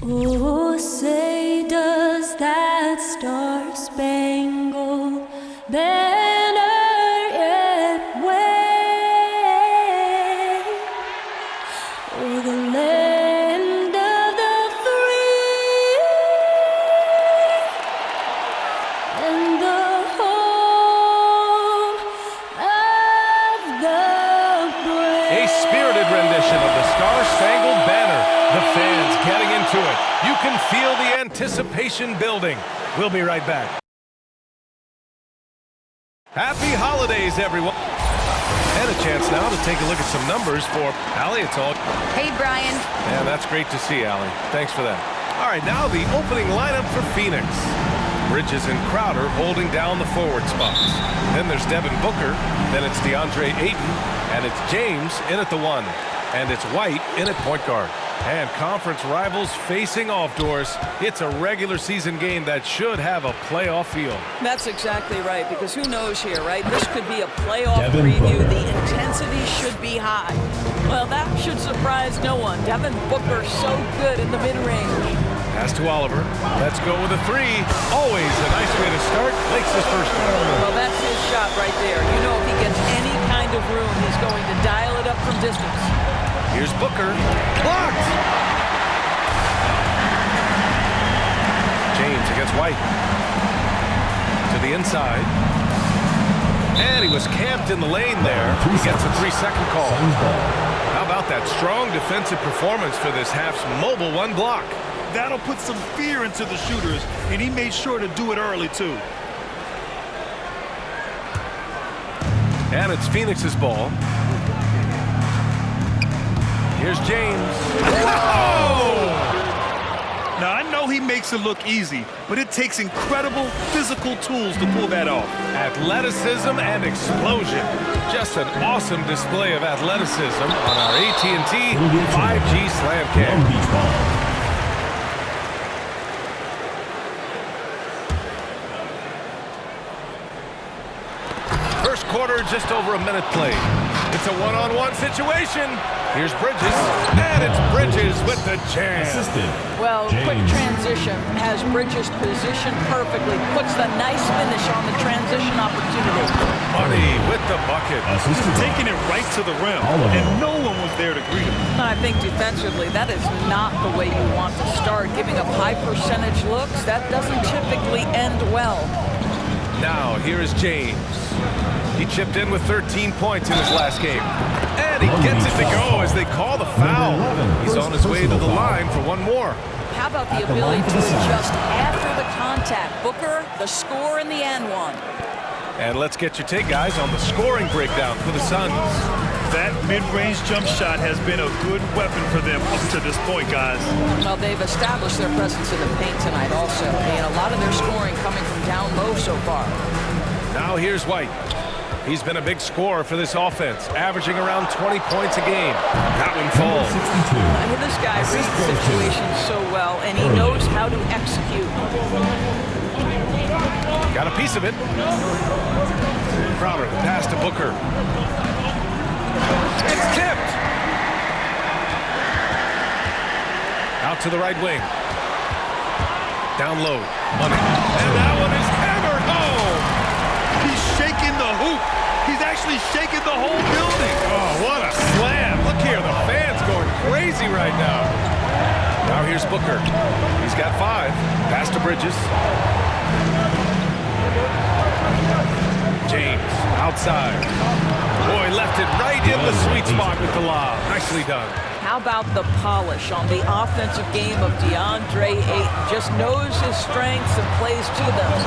Oh, say does that star-spangled banner yet wave o'er the land of the free and the home of the brave. A spirited rendition of the Star-Spangled Banner. The fans getting into it. You can feel the anticipation building. We'll be right back. Happy holidays, everyone. And a chance now to take a look at some numbers for Allie. It's all. Hey, Brian. Yeah, that's great to see, Allie. Thanks for that. All right, now the opening lineup for Phoenix. Bridges and Crowder holding down the forward spots. Then there's Devin Booker. Then it's DeAndre Ayton. And it's James in at the 1. And it's White in at point guard. And conference rivals facing off doors. It's a regular season game that should have a playoff feel. That's exactly right, because who knows here, right? This could be a playoff Devin preview. Booker. The intensity should be high. Well, that should surprise no one. Devin Booker so good in the mid-range. Pass to Oliver. Let's go with a 3. Always a nice way to start. Makes his first one. Well, that's his shot right there. You know, if he gets any kind of room, he's going to dial it up from distance. Here's Booker. Blocked! James against White. To the inside. And he was camped in the lane there. He gets a 3-second call. How about that strong defensive performance for this half's mobile 1 block? That'll put some fear into the shooters, and he made sure to do it early, too. And it's Phoenix's ball. Here's James. Oh! Now, I know he makes it look easy, but it takes incredible physical tools to pull that off. Athleticism and explosion. Just an awesome display of athleticism on our AT&T 5G Slam Cam. Long Beach ball. First quarter, just over a minute played. It's a one-on-one situation. Here's Bridges, and it's Bridges with the jam. Assisted. Well, quick James. transition has Bridges positioned perfectly. Puts the nice finish on the transition opportunity. Money with the bucket. Assisted. Taking it right to the rim, Oliver. and no one was there to greet him. I think defensively, that is not the way you want to start. Giving up high percentage looks, that doesn't typically end well. Now, here is James. He chipped in with 13 points in his last game. And he gets it to go as they call the foul. He's on his way to the line for one more. How about the At the ability line for to the Suns. adjust after the contact? Booker, the score in the and 1. And let's get your take, guys, on the scoring breakdown for the Suns. That mid-range jump shot has been a good weapon for them up to this point, guys. Well, they've established their presence in the paint tonight also. And a lot of their scoring coming from down low so far. Now here's White. He's been a big scorer for this offense, averaging around 20 points a game. That one falls. 62. I mean, this guy reads situations so well, and he knows how to execute. Got a piece of it. Crowder, pass to Booker. It's tipped. Out to the right wing. Down low. Money. And that one is hammered home. He's shaking the hoop. He's actually shaking the whole building. Oh, what a slam. Look here, the fans going crazy right now. Now here's Booker. He's got 5. Pass to Bridges. James, outside. Boy, left it right in the sweet spot with the lob. Nicely done. How about the polish on the offensive game of DeAndre Ayton? Just knows his strengths and plays to them.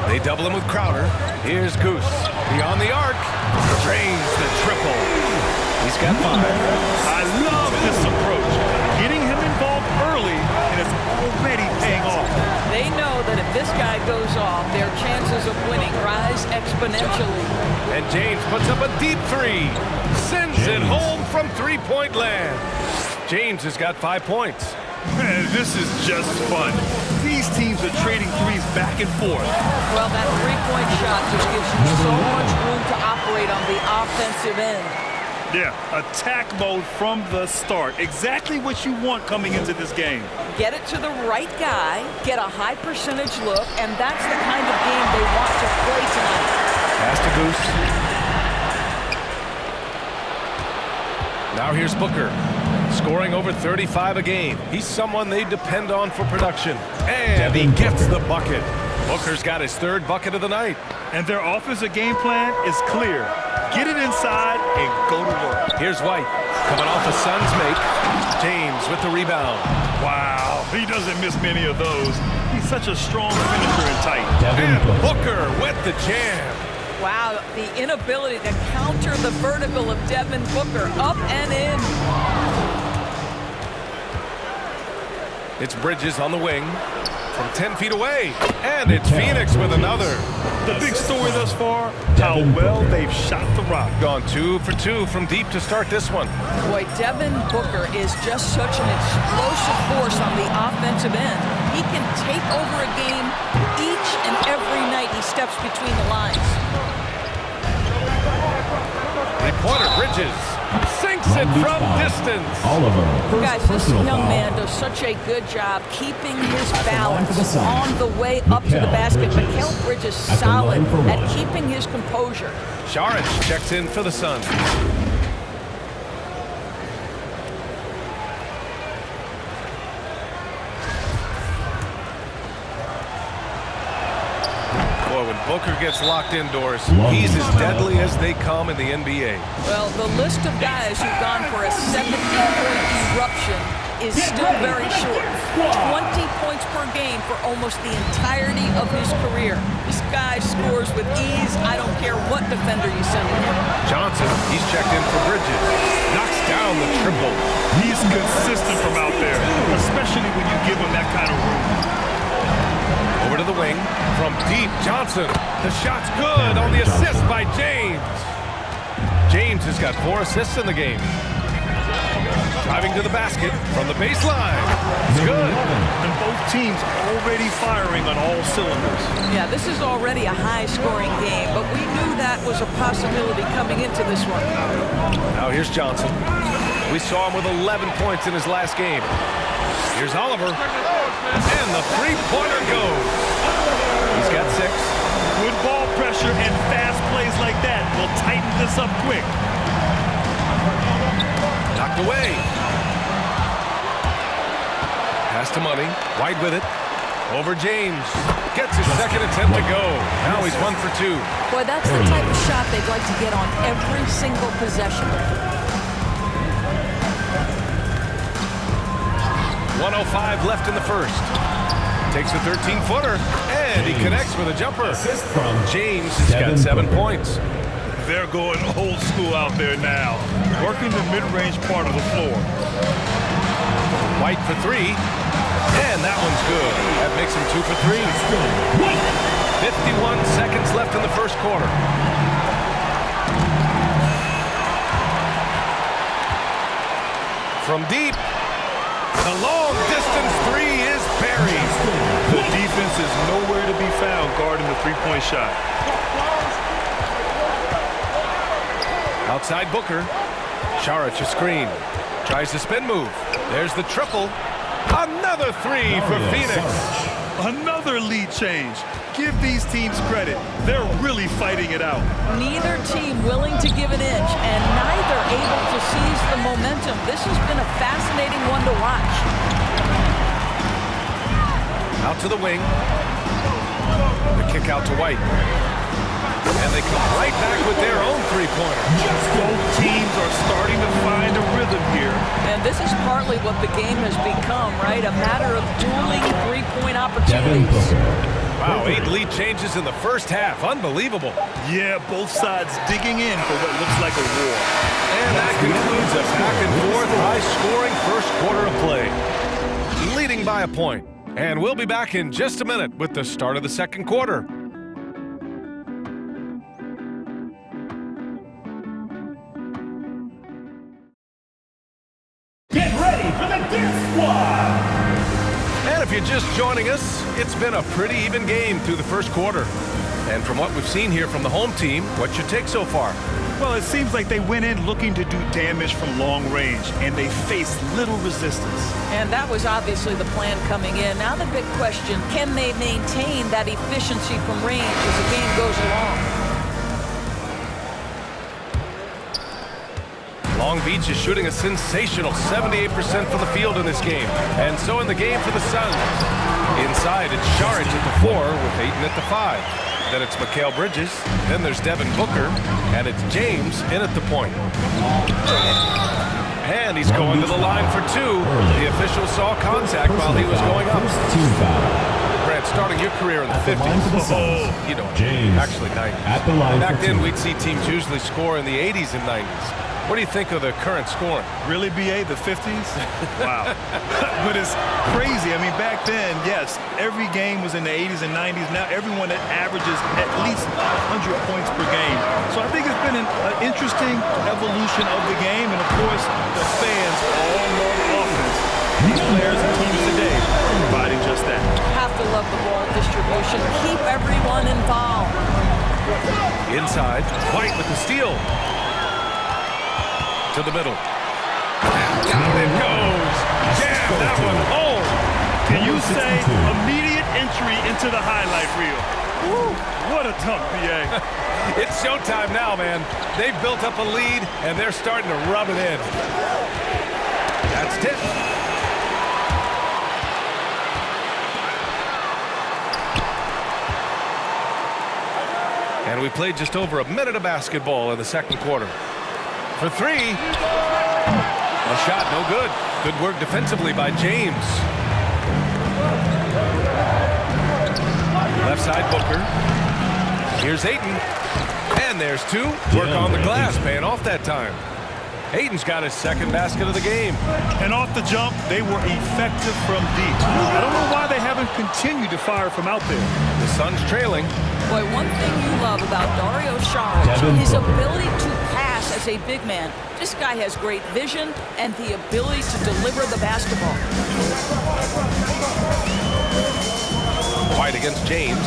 They double him with Crowder. Here's Goose. Beyond the arc. Drains the triple. He's got 5. I love this approach. Getting him involved early, and it's already paying off. They know that if this guy goes off, their chances of winning rise exponentially. And James puts up a deep 3. Sends it home from three-point land. James has got 5 points. Man, this is just fun. These teams are trading threes back and forth. Well, that three-point shot just gives you so much room to operate on the offensive end. Yeah, attack mode from the start. Exactly what you want coming into this game. Get it to the right guy, get a high percentage look, and that's the kind of game they want to play tonight. Pass to Goose. Now here's Booker, scoring over 35 a game. He's someone they depend on for production. And he gets the bucket. Booker's got his third bucket of the night. And their offensive game plan is clear. Get it inside and go to work. Here's White, coming off a Suns make. James with the rebound. Wow, he doesn't miss many of those. He's such a strong finisher and tight. And Booker with the jam. Wow, the inability to counter the vertical of Devin Booker, up and in. It's Bridges on the wing from 10 feet away. And it's Phoenix with another. The big story thus far, how well they've shot the rock. Gone 2 for 2 from deep to start this one. Boy, Devin Booker is just such an explosive force on the offensive end. He can take over a game each and every night he steps between the lines. Three-pointer, Bridges sinks it from distance. Guys, this young man does such a good job keeping his balance on the way up to the basket. But Kell Bridges solid at keeping his composure. Saric checks in for the Suns. When Booker gets locked indoors, he's as deadly as they come in the NBA. Well, the list of guys who've gone for a 70-point eruption is still very short. 20 points per game for almost the entirety of his career. This guy scores with ease. I don't care what defender you send him. Johnson, he's checked in for Bridges. Knocks down the triple. He's consistent from out there, especially when you give him that kind of room. Over to the wing. From deep, Johnson. The shot's good on the assist by James. James has got 4 assists in the game. Driving to the basket from the baseline. It's good. And both teams already firing on all cylinders. Yeah, this is already a high-scoring game, but we knew that was a possibility coming into this one. Now here's Johnson. We saw him with 11 points in his last game. Here's Oliver. And the three-pointer goes. He's got 6. Good ball pressure and fast plays like that will tighten this up quick. Knocked away. Pass to Money. White with it. Over James. Gets his second attempt to go. Now he's 1 for 2. Boy, that's the type of shot they'd like to get on every single possession. 1:05 left in the first. Takes a 13-footer, and he connects with a jumper. James has got 7 points. They're going old school out there now, working the mid-range part of the floor. White for 3, and that one's good. That makes him 2 for 3. 51 seconds left in the first quarter. From deep, the long-distance 3 is buried. The defense is nowhere to be found guarding the three-point shot. Outside Booker. Saric a screen. Tries the spin move. There's the triple. Another 3 for Phoenix. Another lead change. Give these teams credit. They're really fighting it out. Neither team willing to give an inch, and neither able to seize the momentum. This has been a fascinating one to watch. Out to the wing. The kick out to White. And they come right back with their own three-pointer. Both teams are starting to find a rhythm here. And this is partly what the game has become, right? A matter of dueling three-point opportunities. Wow, 8 lead changes in the first half. Unbelievable. Yeah, both sides digging in for what looks like a war. And that concludes a back-and-forth, high-scoring first quarter of play. Leading by a point. And we'll be back in just a minute with the start of the second quarter. Get ready for the Gear Squad! And if you're just joining us, it's been a pretty even game through the first quarter. And from what we've seen here from the home team, what's your take so far? Well, it seems like they went in looking to do damage from long range, and they faced little resistance. And that was obviously the plan coming in. Now the big question, can they maintain that efficiency from range as the game goes along? Long Beach is shooting a sensational 78% from the field in this game. And so in the game for the Suns. Inside, it's Saric at the 4 with Ayton at the 5. Then it's Kell Bridges. Then there's Devin Booker. And it's James in at the point. And he's going to the line for 2. The official saw contact while he was going up. Grant, starting your career in the 50s. You know, actually 90s. Back then, we'd see teams usually score in the 80s and 90s. What do you think of the current scoring? Really, BA, the 50s? Wow. But it's crazy. I mean, back then, yes, every game was in the 80s and 90s. Now everyone that averages at least 100 points per game. So I think it's been an interesting evolution of the game. And, of course, the fans all love offense. These players and teams today are providing just that. Have to love the ball distribution. Keep everyone involved. Inside, White with the steal. To the middle. Down it goes. Jam that one home. Can you say immediate entry into the highlight reel? Woo, what a dunk, BA. It's showtime now, man. They've built up a lead, and they're starting to rub it in. That's tip. And we played just over a minute of basketball in the second quarter. For 3. A shot, no good. Good work defensively by James. Left side, Booker. Here's Ayton. And there's 2. Work on the glass, paying off that time. Ayton's got his second basket of the game. And off the jump, they were effective from deep. I don't know why they haven't continued to fire from out there. The Suns trailing. Boy, one thing you love about Dario Saric, his ability to pass as a big man. This guy has great vision and the ability to deliver the basketball. White against James.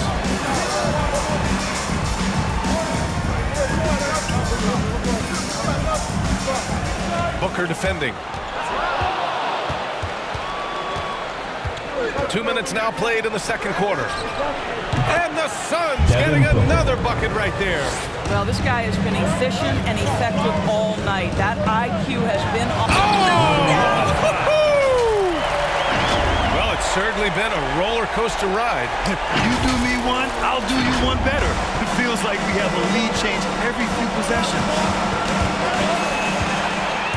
Booker defending. 2 minutes now played in the second quarter. And the Suns getting another bucket right there. Well, this guy has been efficient and effective all night. That IQ has been on. Well, it's certainly been a roller coaster ride. You do me one, I'll do you one better. It feels like we have a lead change every few possessions.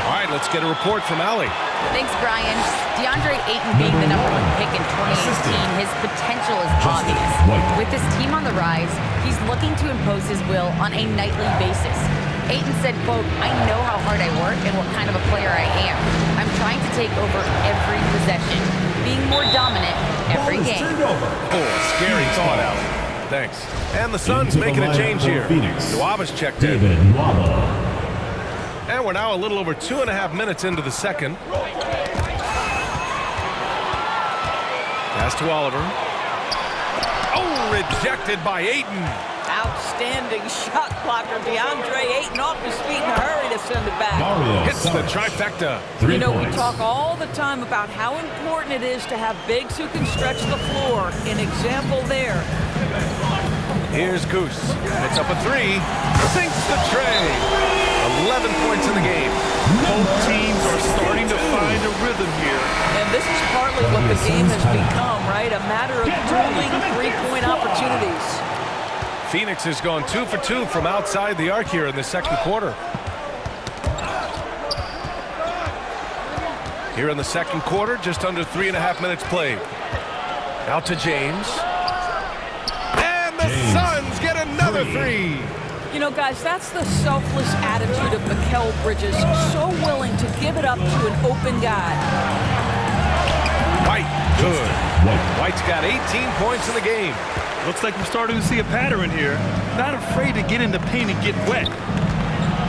All right, let's get a report from Allie. Thanks, Brian. DeAndre Ayton being the #1 pick in 2018, his potential is obvious. With his team on the rise, he's looking to impose his will on a nightly basis. Ayton said, quote, "I know how hard I work and what kind of a player I am. I'm trying to take over every possession, being more dominant every game." Oh, scary thought, Allie. Thanks. And the Suns making a change here. Duaba's checked in. And we're now a little over 2.5 minutes into the second. Pass to Oliver. Oh, rejected by Ayton. Outstanding shot blocker. DeAndre Ayton off his feet in a hurry to send it back. Hits the trifecta. You know, we talk all the time about how important it is to have bigs who can stretch the floor. An example there. Here's Goose. Puts up a 3. Sinks the tray. 11 points in the game. Both teams are starting to find a rhythm here. And this is partly what the game has become, right? A matter of dueling three-point opportunities. Phoenix has gone 2 for 2 from outside the arc here in the second quarter. Here in the second quarter, just under 3.5 minutes played. Out to James. And the Suns get another 3. You know, guys, that's the selfless attitude of Kell Bridges. So willing to give it up to an open guy. White, good. White's got 18 points in the game. Looks like we're starting to see a pattern here. Not afraid to get in the paint and get wet.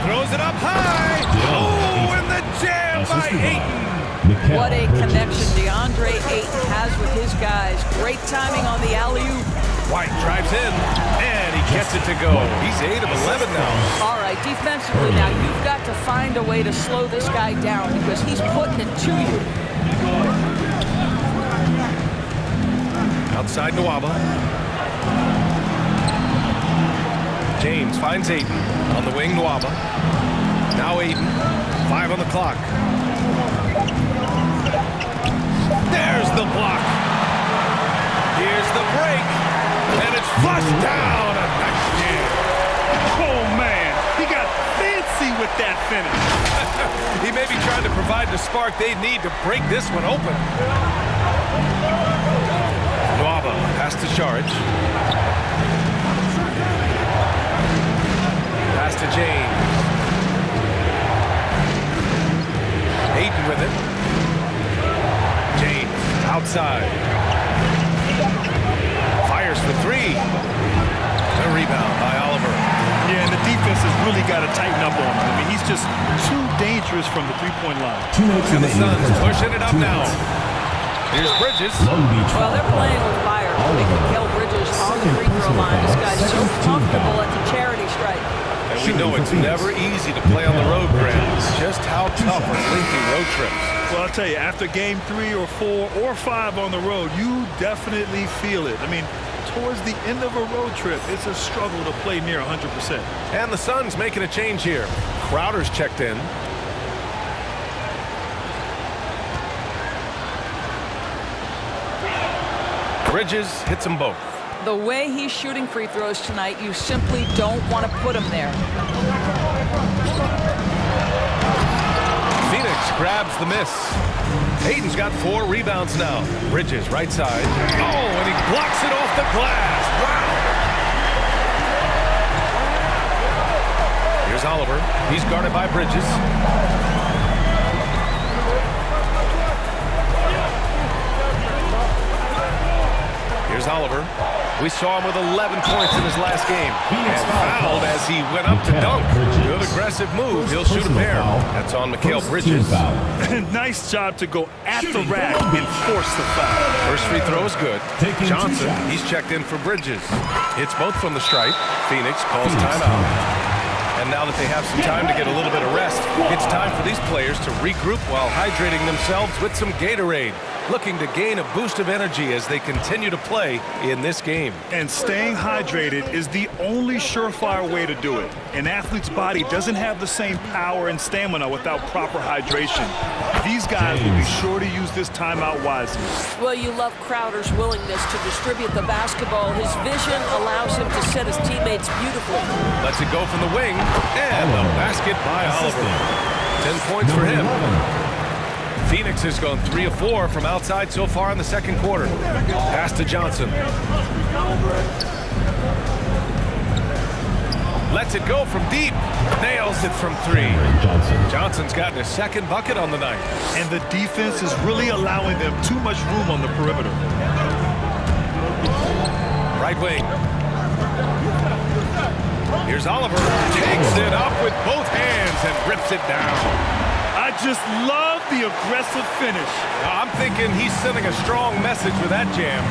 Throws it up high. Oh, and the jam by Ayton. What a connection DeAndre Ayton has with his guys. Great timing on the alley-oop. White drives in, and he gets gets it to go. He's 8 of 11 now. All right, defensively now, you've got to find a way to slow this guy down because he's putting it to you. Outside Nwaba. James finds Ayton. On the wing, Nwaba. Now Ayton. 5 on the clock. There's the block. Here's the break. And it's flushed down. A nice jam. Oh, man. He got fancy with that finish. He may be trying to provide the spark they need to break this one open. Nwaba pass to Saric. Pass to James. Ayton with it. James outside. Fires for 3. A rebound by Oliver. Yeah, and the defense has really got to tighten up on him. I mean, he's just too dangerous from the three-point line. And the Suns pushing it up now. Here's Bridges. Well, they're playing with fire. Making Kell Bridges on the free throw line. This guy's so comfortable at the charity stripe. And we know it's never easy to play on the road, Grant. Just how tough are lengthy road trips. Well, I'll tell you, after game 3 or 4 or 5 on the road, you definitely feel it. I mean, towards the end of a road trip, it's a struggle to play near 100%. And the Suns making a change here. Crowder's checked in. Bridges hits them both. The way he's shooting free throws tonight, you simply don't want to put him there. Phoenix grabs the miss. Ayton's got 4 rebounds now. Bridges right side. Oh, and he blocks it off the glass. Wow. Here's Oliver. He's guarded by Bridges. Here's Oliver. We saw him with 11 points in his last game. And fouled as he went up to dunk. Good aggressive move. He'll shoot a pair. That's on Kell Bridges. Nice job to go at the rack and force the foul. First free throw is good. Johnson, he's checked in for Bridges. Hits both from the stripe. Phoenix calls timeout. And now that they have some time to get a little bit of rest, it's time for these players to regroup while hydrating themselves with some Gatorade, looking to gain a boost of energy as they continue to play in this game. And staying hydrated is the only surefire way to do it. An athlete's body doesn't have the same power and stamina without proper hydration. These guys will be sure to use this timeout wisely. Well, you love Crowder's willingness to distribute the basketball. His vision allows him to set his teammates beautifully. Lets it go from the wing, and the basket by Oliver. 10 points for him. Phoenix has gone 3 of 4 from outside so far in the second quarter. Pass to Johnson. Lets it go from deep. Nails it from 3. Johnson's gotten his second bucket on the night. And the defense is really allowing them too much room on the perimeter. Right wing. Here's Oliver. Takes it up with both hands and rips it down. I just love the aggressive finish. I'm thinking he's sending a strong message with that jam.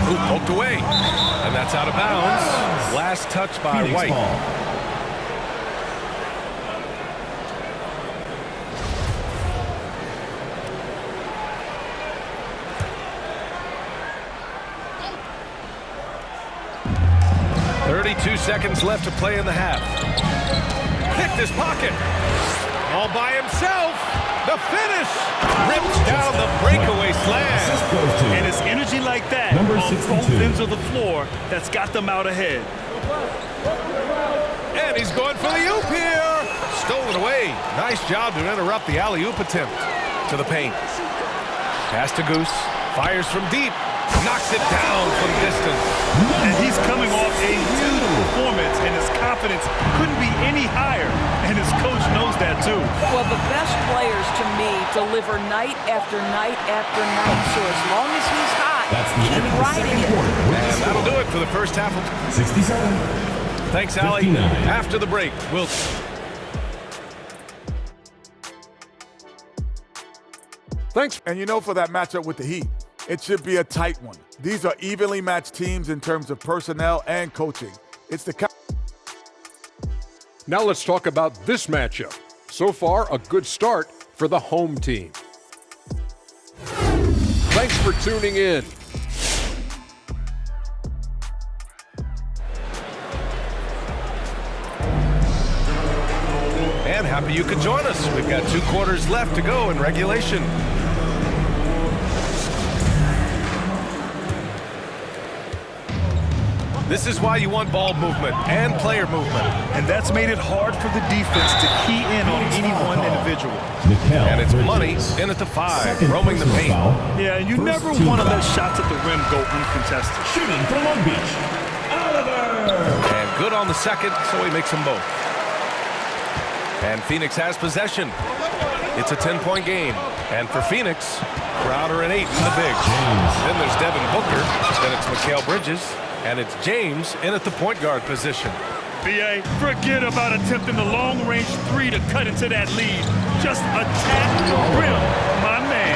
Ooh, poked away. And that's out of bounds. Last touch by White. Seconds left to play in the half. Picked his pocket. All by himself. The finish. Rips down the breakaway slam. And it's energy like that on both ends of the floor that's got them out ahead. And he's going for the oop here. Stolen away. Nice job to interrupt the alley-oop attempt. To the paint. Pass to Goose. Fires from deep. Knocks it down from distance. And he's coming off a huge performance, and his confidence couldn't be any higher. And his coach knows that, too. Well, the best players, to me, deliver night after night after night. So as long as he's hot, keep riding it. And that'll do it for the first half of 67. Thanks, Allie. 59. After the break, we'll... Thanks. And you know, for that matchup with the Heat, It should be a tight one. These are evenly matched teams in terms of personnel and coaching. It's the Now let's talk about this matchup. So far, a good start for the home team. Thanks for tuning in. And happy you could join us. We've got 2 quarters left to go in regulation. This is why you want ball movement and player movement. And that's made it hard for the defense to key in on any one individual. And it's money in at the 5, roaming the paint. Yeah, you never want to let shots at the rim go uncontested. Shooting from Long Beach, Oliver. And good on the second, so he makes them both. And Phoenix has possession. It's a 10-point game. And for Phoenix, Crowder and 8 in the bigs. Then there's Devin Booker. Then it's Kell Bridges. And it's James in at the point guard position. B.A., forget about attempting the long-range 3 to cut into that lead. Just attack the rim, my man.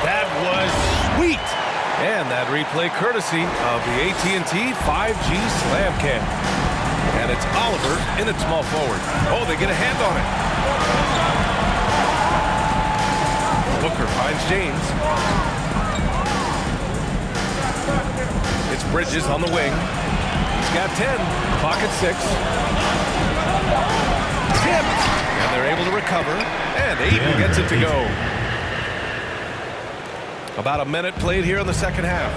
That was sweet. And that replay courtesy of the AT&T 5G Slam Cam. And it's Oliver in at small forward. Oh, they get a hand on it. Booker finds James. It's Bridges on the wing. He's got 10. Pocket 6. Tipped. And they're able to recover. And Aiden gets it to go. About a minute played here in the second half.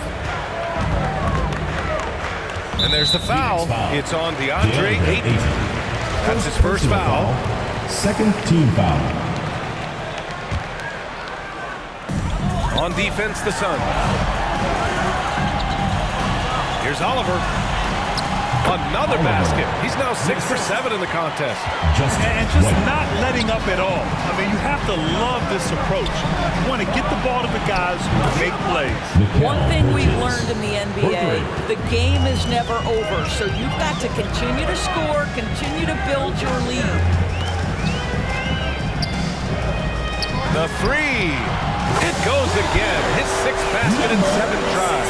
And there's the foul. It's on DeAndre Ayton. That's his first foul. Second team foul. On defense, the Suns. Here's Oliver. Another basket. He's now 6 for 7 in the contest. And just not letting up at all. I mean, you have to love this approach. You want to get the ball to the guys who make plays. One thing we've learned in the NBA, the game is never over. So you've got to continue to score, continue to build your lead. The 3. It goes again. His 6th basket in 7 tries.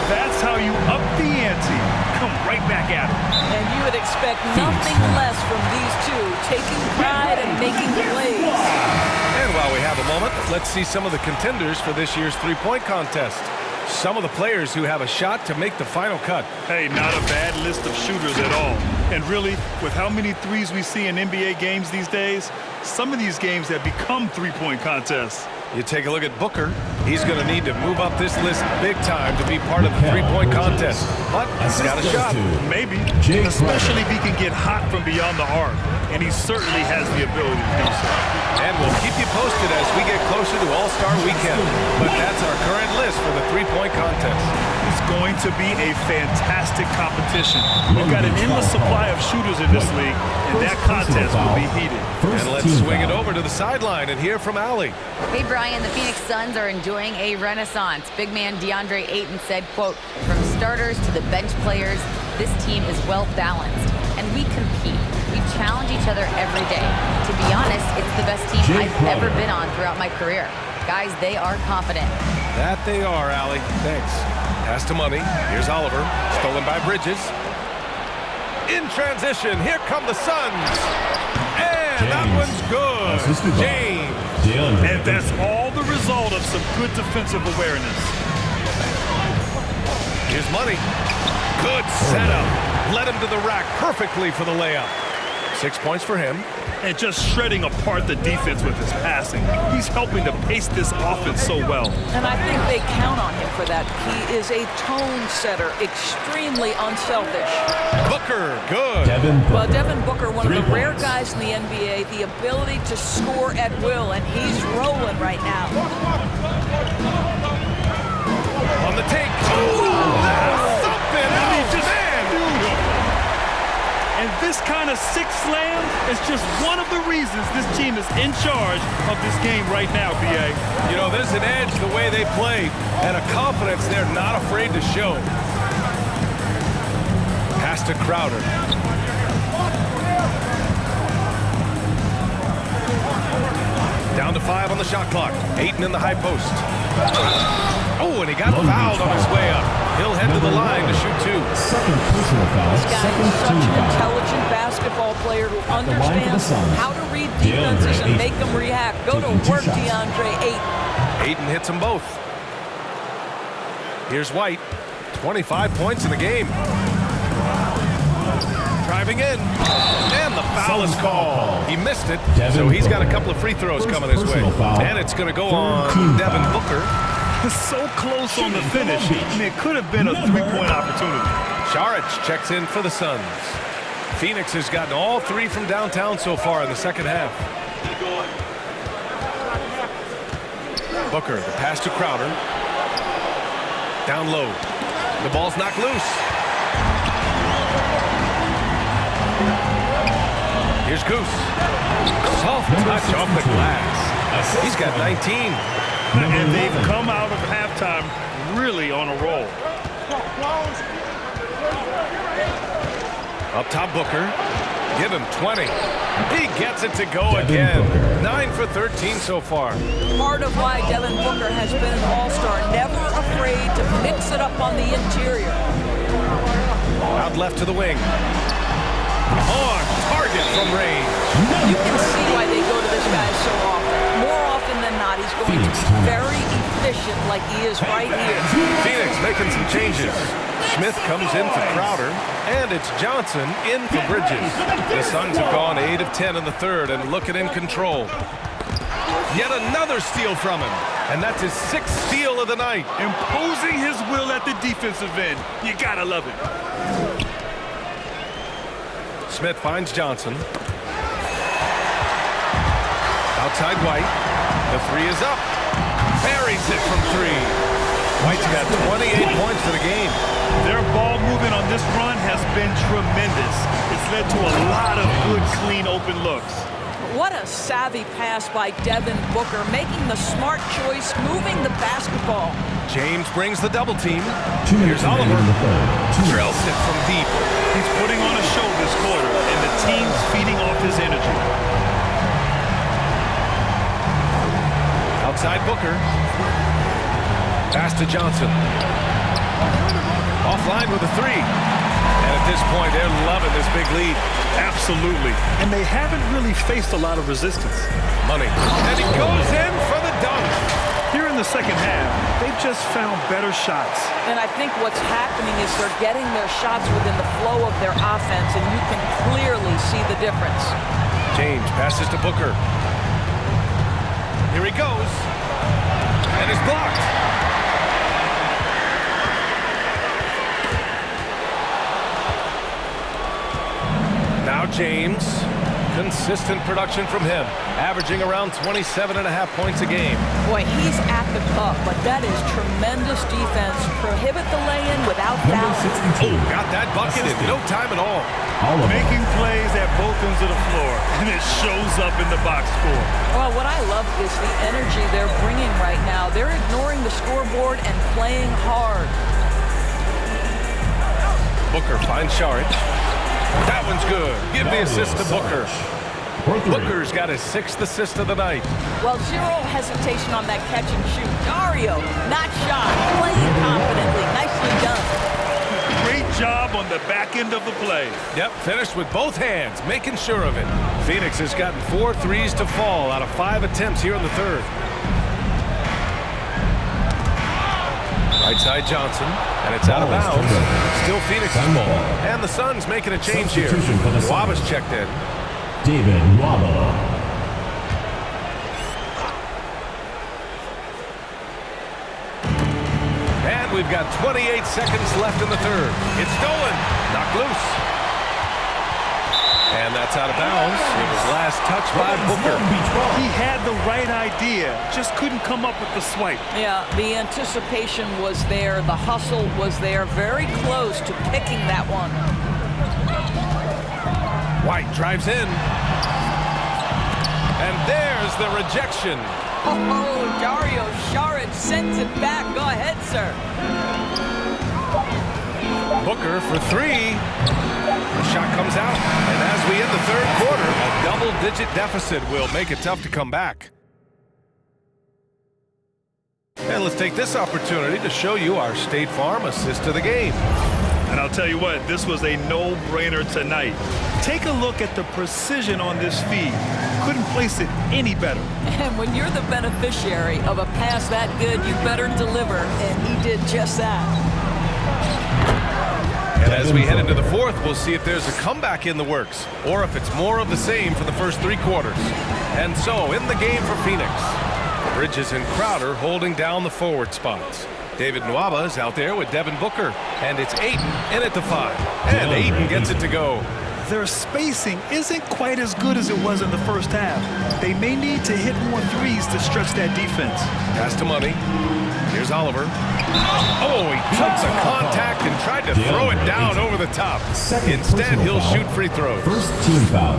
That's how you up the ante. Come right back at him. And you would expect nothing less from these two, taking pride and making plays. And while we have a moment, let's see some of the contenders for this year's three-point contest. Some of the players who have a shot to make the final cut. Hey, not a bad list of shooters at all. And really, with how many threes we see in NBA games these days, some of these games have become three-point contests. You take a look at Booker. He's going to need to move up this list big time to be part of the three-point contest. But he's got a shot. Maybe, especially if he can get hot from beyond the arc. And he certainly has the ability to do so. And we'll keep you posted as we get closer to All-Star Weekend. But that's our current list for the three-point contest. It's going to be a fantastic competition. We've got an endless supply of shooters in this league, and that contest will be heated. And let's swing it over to the sideline and hear from Allie. Hey, Brian, the Phoenix Suns are enjoying a renaissance. Big man DeAndre Ayton said, quote, "From starters to the bench players, this team is well-balanced, and we compete. We challenge each other every day. To be honest, it's the best team I've ever been on throughout my career. Guys, they are confident." That they are, Allie. Thanks. Pass to Money. Here's Oliver. Stolen by Bridges. In transition, here come the Suns. And that one's good. James. And that's all the result of some good defensive awareness. Here's Money. Good setup. Led him to the rack perfectly for the layup. 6 points for him. And just shredding apart the defense with his passing. He's helping to pace this offense so well. And I think they count on him for that. He is a tone setter, extremely unselfish. Booker, good. Well, Devin Booker, one of the rare guys in the NBA, the ability to score at will, and he's rolling right now. On the take. Oh, something. I mean, just and this kind of six slam is just one of the reasons this team is in charge of this game right now, B.A. You know, there's an edge the way they play and a confidence they're not afraid to show. Pass to Crowder. Down to 5 on the shot clock. Ayton in the high post. he got fouled on his way up. He'll head to the line to shoot 2. Second personal foul. This guy Second is such team an foul. intelligent basketball player who line for the understands Suns. how to read defenses and make them react. Go to Taking 2 work, shots. DeAndre Ayton. Ayton hits them both. Here's White. 25 points in the game. Driving in. And the foul is called. He missed it, so he's got a couple of free throws coming his way. And it's going to go on Devin Booker. So close on the finish. I mean, it could have been a three-point opportunity. Saric checks in for the Suns. Phoenix has gotten all 3 from downtown so far in the second half. Booker, the pass to Crowder. Down low. The ball's knocked loose. Here's Goose. Soft touch off the glass. He's got 19. And they've come out of halftime really on a roll. Up top, Booker. Give him 20. He gets it to go again. 9 for 13 so far. Part of why Devin Booker has been an all-star, never afraid to mix it up on the interior. Out left to the wing. On target from range. You can see why they go to this guy so often. More often than not, he's going to be very efficient like he is right here. Phoenix making some changes. Smith comes in for Crowder, and it's Johnson in for Bridges. The Suns have gone 8 of 10 in the third and looking in control. Yet another steal from him, and that's his 6th steal of the night. Imposing his will at the defensive end. You gotta love it. Smith finds Johnson. Outside White. The 3 is up. Buries it from 3. White's got 28 points for the game. Their ball movement on this run has been tremendous. It's led to a lot of good, clean, open looks. What a savvy pass by Devin Booker, making the smart choice, moving the basketball. James brings the double team. 2 Here's minutes remaining Oliver. in the third. Drills it from deep. He's putting on a show this quarter, and the team's feeding off his energy. Outside Booker. Pass to Johnson. Offline with a 3. And at this point, they're loving this big lead. Absolutely. And they haven't really faced a lot of resistance. Money. And he goes in for the dunk. Here in the second half, they've just found better shots. And I think what's happening is they're getting their shots within the flow of their offense, and you can clearly see the difference. James passes to Booker. Here he goes. And it's blocked. Now James. Consistent production from him, averaging around 27.5 points a game. Boy, he's at the cup, but that is tremendous defense. Prohibit the lay-in without fouling. Got that bucket in no time at all. Making plays at both ends of the floor, and it shows up in the box score. Well, what I love is the energy they're bringing right now. They're ignoring the scoreboard and playing hard. Booker finds Saric. That one's good. Give the assist to Booker. Booker's got his 6th assist of the night. Well, zero hesitation on that catch and shoot. Dario, not shy, playing confidently. Nicely done. Great job on the back end of the play. Yep, finished with both hands, making sure of it. Phoenix has gotten 4 threes to fall out of 5 attempts here in the third. Right side Johnson, and it's out of bounds. Still Phoenix's ball. And the Suns making a change here. Waba's checked in. David Waba. And we've got 28 seconds left in the third. It's stolen. Knocked loose. And that's out of bounds. It was last touched by Booker. He had the right idea, just couldn't come up with the swipe. Yeah, the anticipation was there. The hustle was there. Very close to picking that one. White drives in. And there's the rejection. Oh, Dario Saric sends it back. Go ahead, sir. Booker for 3. The shot comes out. And as we end the third quarter, a double-digit deficit will make it tough to come back. And let's take this opportunity to show you our State Farm assist of the game. And I'll tell you what, this was a no-brainer tonight. Take a look at the precision on this feed. Couldn't place it any better. And when you're the beneficiary of a pass that good, you better deliver, and he did just that. And as we head into the fourth, we'll see if there's a comeback in the works, or if it's more of the same for the first 3 quarters. And so, in the game for Phoenix, Bridges and Crowder holding down the forward spots. David Nwaba is out there with Devin Booker, and it's Ayton in at the 5. And Ayton gets it to go. Their spacing isn't quite as good as it was in the first half. They may need to hit more threes to stretch that defense. Pass to Money. Here's Oliver. Oh, he took the contact and tried to throw it down over the top. Instead, he'll shoot free throws. First team foul.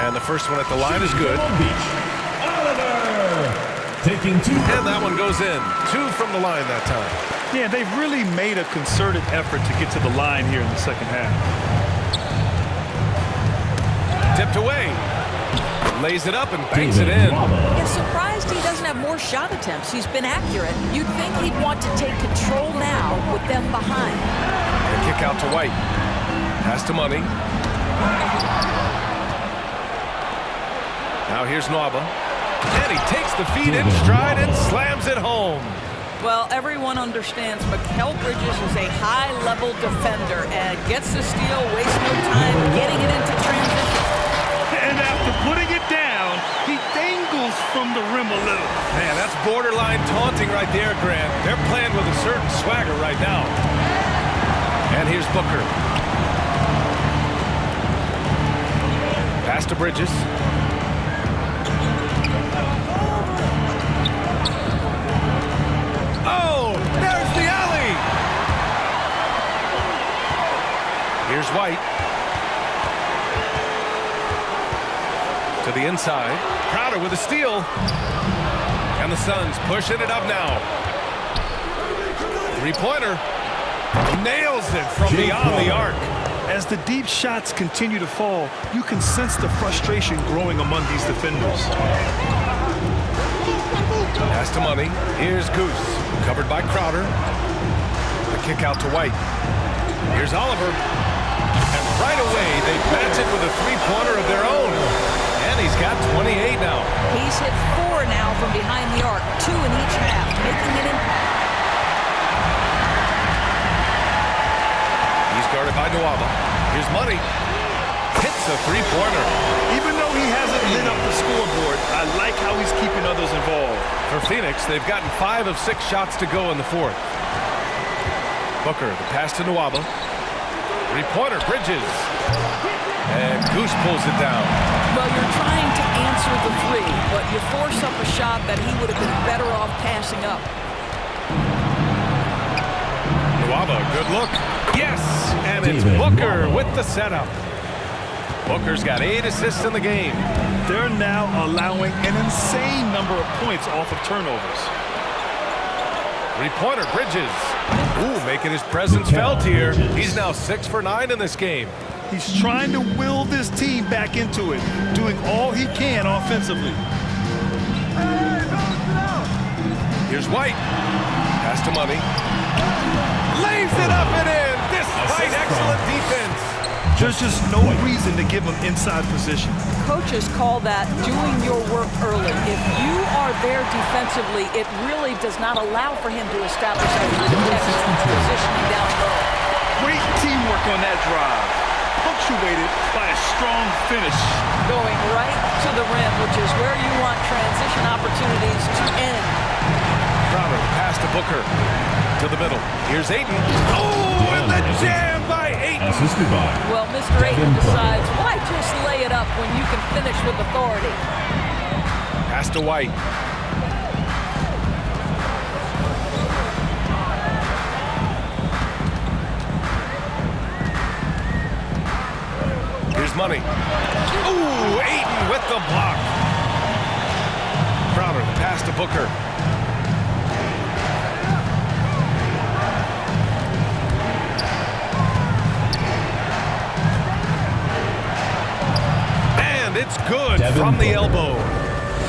And the first one at the line is good. Oliver taking 2. And that one goes in. 2 from the line that time. Yeah, they've really made a concerted effort to get to the line here in the second half. Tipped away. Lays it up and banks it in. I'm surprised he doesn't have more shot attempts. He's been accurate. You'd think he'd want to take control now with them behind. And kick out to White. Pass to Money. Now here's Nwaba. And he takes the feed in stride and slams it home. Well, everyone understands Kell Bridges is a high-level defender and gets the steal, wastes no time getting it into transition. And after putting it down, he dangles from the rim a little. Man, that's borderline taunting right there, Grant. They're playing with a certain swagger right now. And here's Booker. Pass to Bridges. Oh, there's the alley. Here's White. To the inside. Crowder with a steal. And the Suns pushing it up now. 3-pointer. Nails it from beyond the arc. As the deep shots continue to fall, you can sense the frustration growing among these defenders. Pass to Money. Here's Goose. Covered by Crowder. The kick out to White. Here's Oliver. And right away, they match it with a 3-pointer of their own. And he's got 28 now. He's hit 4 now from behind the arc, 2 in each half, making an impact. He's guarded by Nwaba. Here's Money. Hits a 3-pointer. Even though he hasn't lit up the scoreboard, I like how he's keeping others involved. For Phoenix, they've gotten 5 of 6 shots to go in the fourth. Booker, the pass to Nwaba. 3-pointer, Bridges. And Goose pulls it down. Well, you're trying to answer the 3, but you force up a shot that he would have been better off passing up. Nwaba, good look. Yes! And it's Booker with the setup. Booker's got 8 assists in the game. They're now allowing an insane number of points off of turnovers. 3-pointer, Bridges. Ooh, making his presence felt here. He's now 6 for 9 in this game. He's trying to will this team back into it, doing all he can offensively. Here's White. Pass to Money. Lays it up and in, despite excellent defense. There's just no reason to give him inside position. Coaches call that doing your work early. If you are there defensively, it really does not allow for him to establish that positioning down low. Great teamwork on that drive, punctuated by a strong finish. Going right to the rim, which is where you want transition opportunities to end. Crowder, pass to Booker. To the middle. Here's Ayton. Oh, and the jam by Ayton. Assisted by. Well, Mr. Ayton decides, why just lay it up when you can finish with authority? Pass to White. Here's Money. Ooh, Ayton with the block. Crowder, the pass to Booker. It's good from the elbow.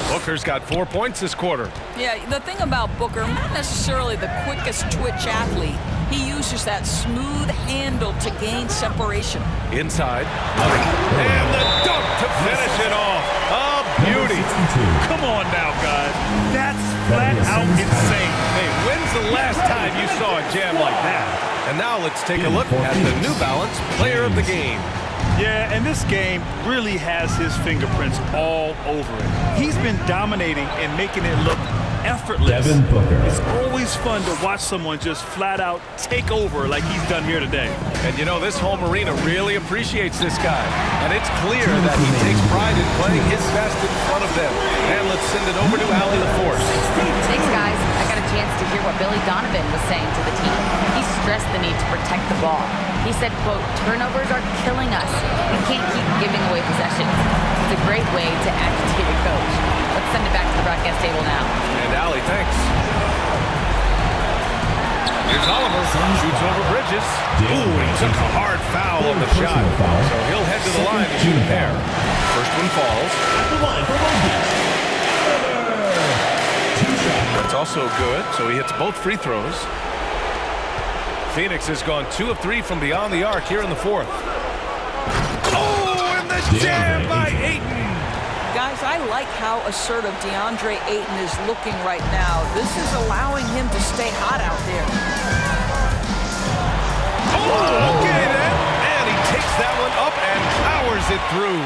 Booker Booker's got 4 points this quarter. Yeah, the thing about Booker, not necessarily the quickest twitch athlete. He uses that smooth handle to gain separation. Inside. And the dunk to finish it off. A beauty. Come on now, guys. That's flat out insane. Hey, when's the last time you saw a jam like that? And now let's take a look at the New Balance Player of the Game. Yeah, and this game really has his fingerprints all over it. He's been dominating and making it look effortless. Devin Booker. It's always fun to watch someone just flat out take over like he's done here today. And you know, this home arena really appreciates this guy. And it's clear that he takes pride in playing his best in front of them. And let's send it over to Allie LaForce. Thanks, guys. I got a chance to hear what Billy Donovan was saying to the team. He stressed the need to protect the ball. He said, quote, "Turnovers are killing us. We can't keep giving away possessions." It's a great way to agitate a coach. Let's send it back to the broadcast table now. And Allie, thanks. Here's Oliver. Shoots over Bridges. Ooh, he took a hard foul on the shot. So he'll head to the line to shoot a pair. First one falls. That's also good, so he hits both free throws. Phoenix has gone 2 of 3 from beyond the arc here in the fourth. Oh, and the jam by Ayton. Guys, I like how assertive DeAndre Ayton is looking right now. This is allowing him to stay hot out there. Oh, okay then. And he takes that one up and powers it through.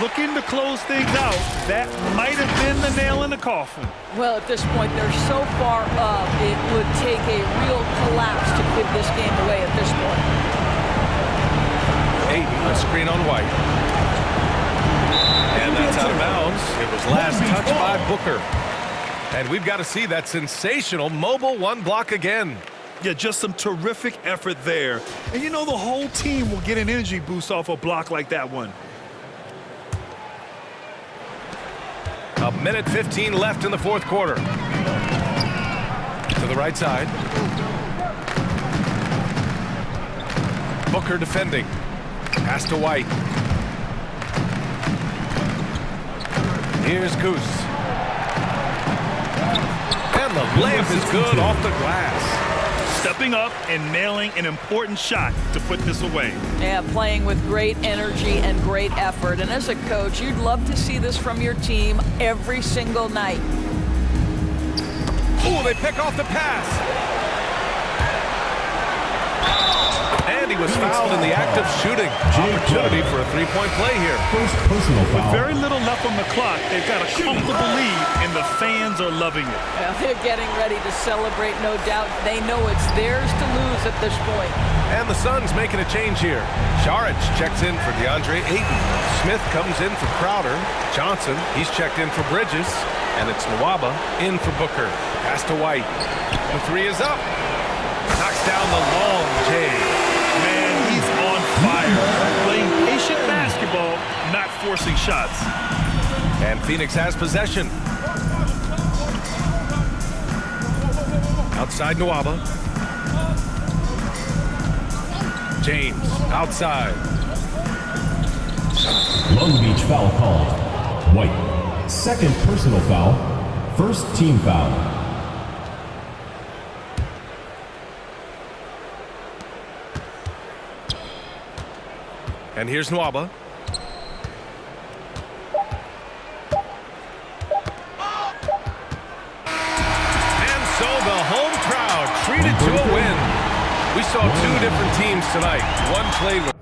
Looking to close things out. That might have been the nail in the coffin. Well, at this point, they're so far up, it would take a real collapse to give this game away at this point. Ayton, a screen on White. And that's out of bounds. It was last touched by Booker. And we've got to see that sensational mobile one block again. Yeah, just some terrific effort there. And you know, the whole team will get an energy boost off a block like that one. A minute 15 left in the fourth quarter. To the right side. Booker defending. Pass to White. Here's Goose. And the layup is good off the glass. Stepping up and nailing an important shot to put this away. Yeah, playing with great energy and great effort. And as a coach, you'd love to see this from your team every single night. Oh, they pick off the pass. And he was fouled in the act of shooting. Opportunity for a three-point play here. First personal foul. With very little left on the clock, they've got a comfortable lead, and the fans are loving it. Well, they're getting ready to celebrate, no doubt. They know it's theirs to lose at this point. And the Suns making a change here. Šarić checks in for DeAndre Ayton. Smith comes in for Crowder. Johnson, he's checked in for Bridges. And it's Nwaba in for Booker. Pass to White. The three is up. Knocks down the long J. Man, he's on fire. Playing patient basketball, not forcing shots. And Phoenix has possession. Outside Nwaba. James outside. Long Beach foul called. White. Second personal foul. First team foul. And here's Nwaba. And so the home crowd treated to a win. We saw two different teams tonight. One played with